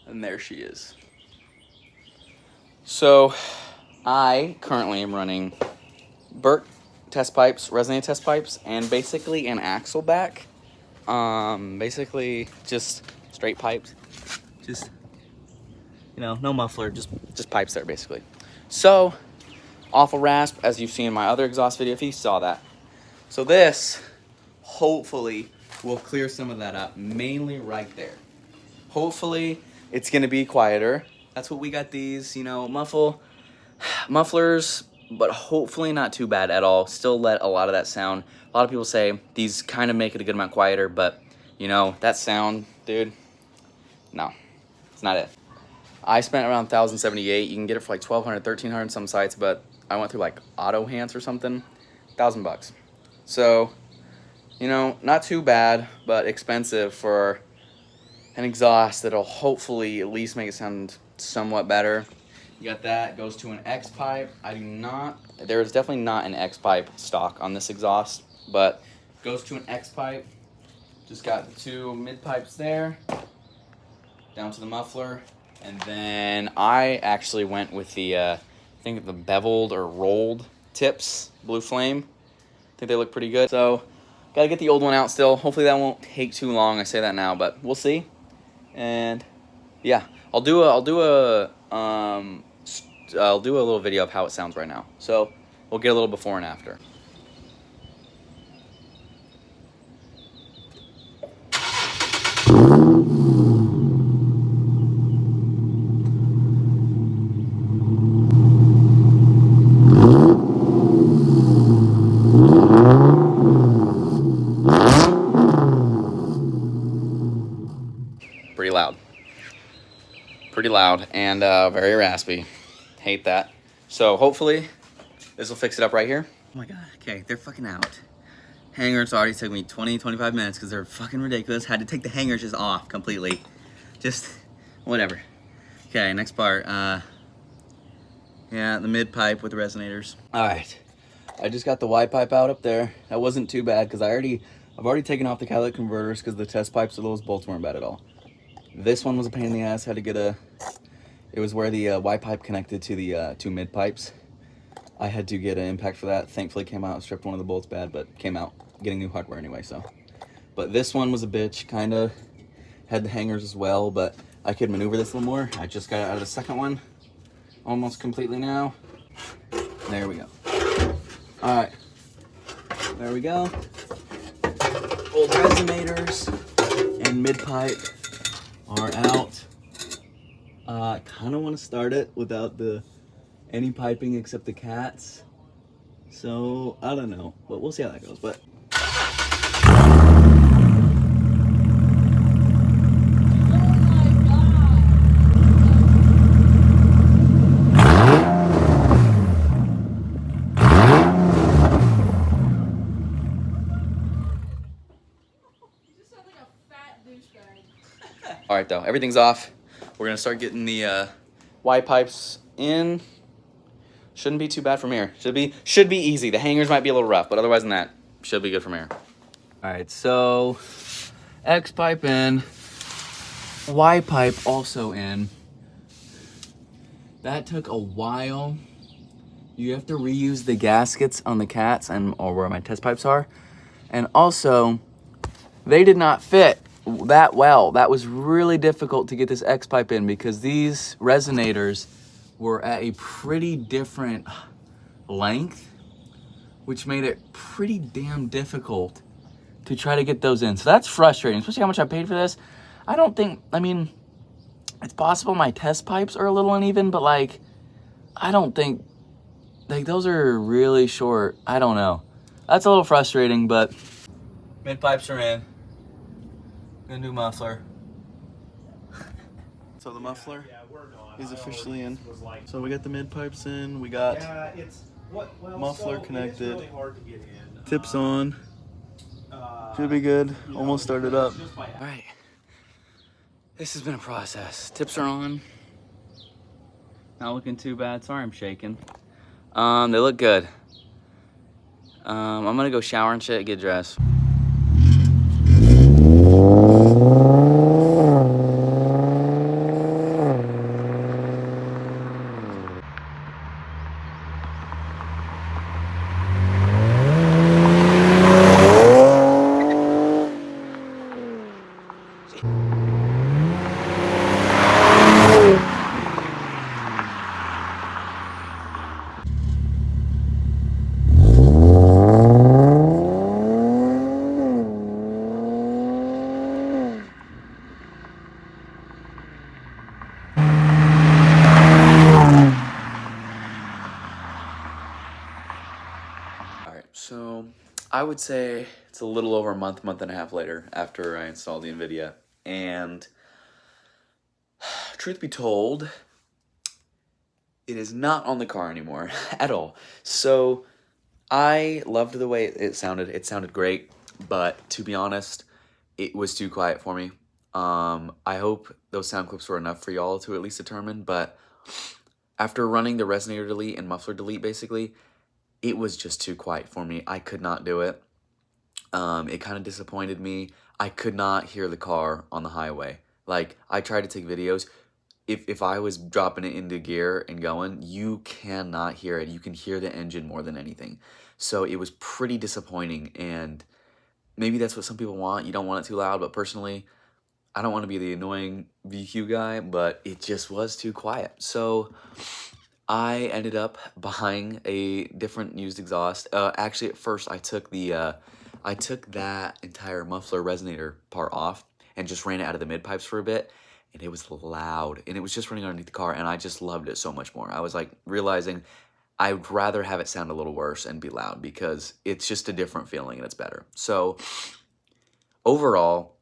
And there she is. So I currently am running Burt test pipes, resonator test pipes, and basically an axle back. Basically just straight pipes. Just, you know, no muffler, just pipes there basically. So, awful rasp, as you've seen in my other exhaust video, if you saw that. So this, hopefully, will clear some of that up, mainly right there. Hopefully, it's gonna be quieter. That's what we got these, you know, mufflers, but hopefully not too bad at all. Still let a lot of that sound. A lot of people say these kind of make it a good amount quieter, but you know, that sound, dude, no, it's not it. I spent around 1,078. You can get it for like 1,200, 1,300 some sites, but I went through like Auto Hans or something, $1,000. So, you know, not too bad, but expensive for an exhaust that'll hopefully at least make it sound somewhat better. You got that, goes to an X pipe. There is definitely not an X pipe stock on this exhaust, but goes to an X pipe. Just got the 2 mid pipes there, down to the muffler. And then I actually went with the, I think the beveled or rolled tips, Blue Flame. I think they look pretty good. So, gotta get the old one out still. Hopefully that won't take too long. I say that now, but we'll see. And yeah, I'll do a little video of how it sounds right now. So we'll get a little before and after. Pretty loud and very raspy. Hate that. So hopefully this will fix it up right here. Oh my god, okay, they're fucking out. Hangers already took me 20-25 minutes because they're fucking ridiculous. Had to take the hangers just off completely. Just whatever. Okay, next part. Yeah, the mid pipe with the resonators. Alright. I just got the Y pipe out up there. That wasn't too bad because I've already taken off the catalytic converters because the test pipes of those bolts weren't bad at all. This one was a pain in the ass. Had to get it was where the Y pipe connected to the 2 mid pipes. I had to get an impact for that. Thankfully came out, stripped one of the bolts bad, but came out. Getting new hardware anyway, so. But this one was a bitch, kinda. Had the hangers as well, but I could maneuver this a little more. I just got out of the second one, almost completely now. There we go. All right, there we go. Old resonators and mid pipe are out. I kind of want to start it without any piping except the cats. So I don't know, but we'll see how that goes. But all right, though, everything's off. We're gonna start getting the Y pipes in. Shouldn't be too bad from here. Should be easy. The hangers might be a little rough, but otherwise than that, should be good from here. All right, so X pipe in, Y pipe also in. That took a while. You have to reuse the gaskets on the cats or where my test pipes are, and also they did not fit that well. That was really difficult to get this X pipe in because these resonators were at a pretty different length, which made it pretty damn difficult to try to get those in. So that's frustrating, especially how much I paid for this. I mean, it's possible my test pipes are a little uneven, but like, I don't think, like those are really short. I don't know. That's a little frustrating, but mid pipes are in. Gonna do muffler. So the muffler is officially in. So we got the mid pipes in. We got muffler connected. Tips on. Should be good. Almost started up. All right. This has been a process. Tips are on. Not looking too bad. Sorry, I'm shaking. They look good. I'm gonna go shower and shit, get dressed. I would say it's a little over a month and a half later after I installed the Invidia. And truth be told, it is not on the car anymore at all. So I loved the way it sounded. It sounded great, but to be honest, it was too quiet for me. I hope those sound clips were enough for y'all to at least determine, but after running the resonator delete and muffler delete, basically, it was just too quiet for me. I could not do it. It kind of disappointed me. I could not hear the car on the highway. Like, I tried to take videos. If I was dropping it into gear and going, you cannot hear it. You can hear the engine more than anything. So it was pretty disappointing, and maybe that's what some people want. You don't want it too loud, but personally, I don't want to be the annoying VQ guy, but it just was too quiet. So I ended up buying a different used exhaust. Actually, at first, I took that entire muffler resonator part off and just ran it out of the mid pipes for a bit, and it was loud, and it was just running underneath the car, and I just loved it so much more. I was like realizing I'd rather have it sound a little worse and be loud because it's just a different feeling and it's better. So overall,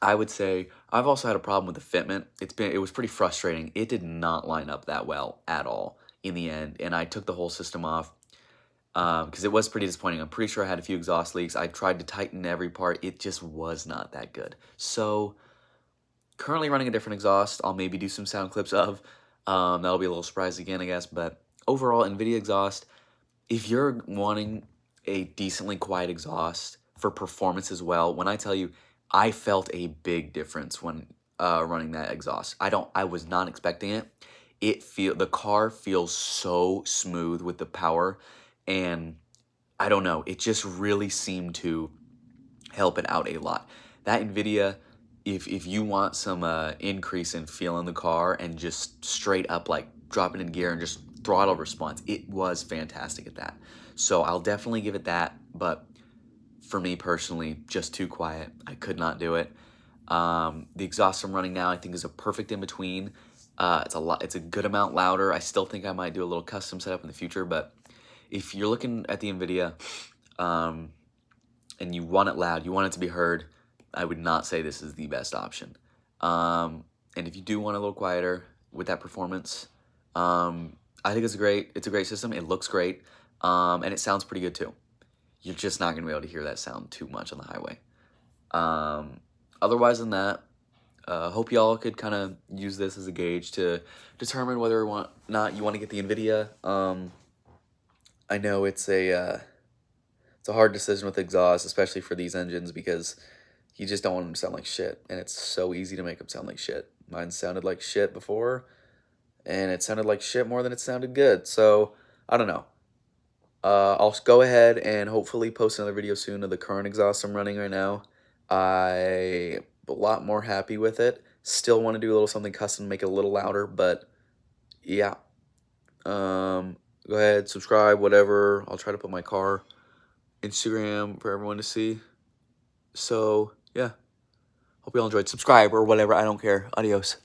I would say I've also had a problem with the fitment. It was pretty frustrating. It did not line up that well at all in the end, and I took the whole system off because it was pretty disappointing. I'm pretty sure I had a few exhaust leaks. I tried to tighten every part. It just was not that good. So currently running a different exhaust. I'll maybe do some sound clips of. That'll be a little surprise again, I guess. But overall, Invidia exhaust, if you're wanting a decently quiet exhaust for performance as well, when I tell you, I felt a big difference when running that exhaust. I was not expecting it. The car feels so smooth with the power, and I don't know, it just really seemed to help it out a lot. That Invidia, if you want some increase in feeling the car and just straight up like drop it in gear and just throttle response, it was fantastic at that. So I'll definitely give it that, but for me personally, just too quiet. I could not do it. The exhaust I'm running now, I think, is a perfect in between. It's a good amount louder. I still think I might do a little custom setup in the future, but if you're looking at the Invidia and you want it loud, you want it to be heard, I would not say this is the best option. And if you do want a little quieter with that performance, I think it's a great system. It looks great, and it sounds pretty good too. You're just not going to be able to hear that sound too much on the highway. Otherwise than that, hope y'all could kind of use this as a gauge to determine whether or not you want to get the Invidia. I know it's a hard decision with exhaust, especially for these engines, because you just don't want them to sound like shit, and it's so easy to make them sound like shit. Mine sounded like shit before, and it sounded like shit more than it sounded good, so I don't know. I'll go ahead and hopefully post another video soon of the current exhaust I'm running right now. I'm a lot more happy with it. Still want to do a little something custom, make it a little louder, but yeah. Go ahead, subscribe, whatever. I'll try to put my car Instagram for everyone to see. So, yeah. Hope you all enjoyed. Subscribe or whatever. I don't care. Adios.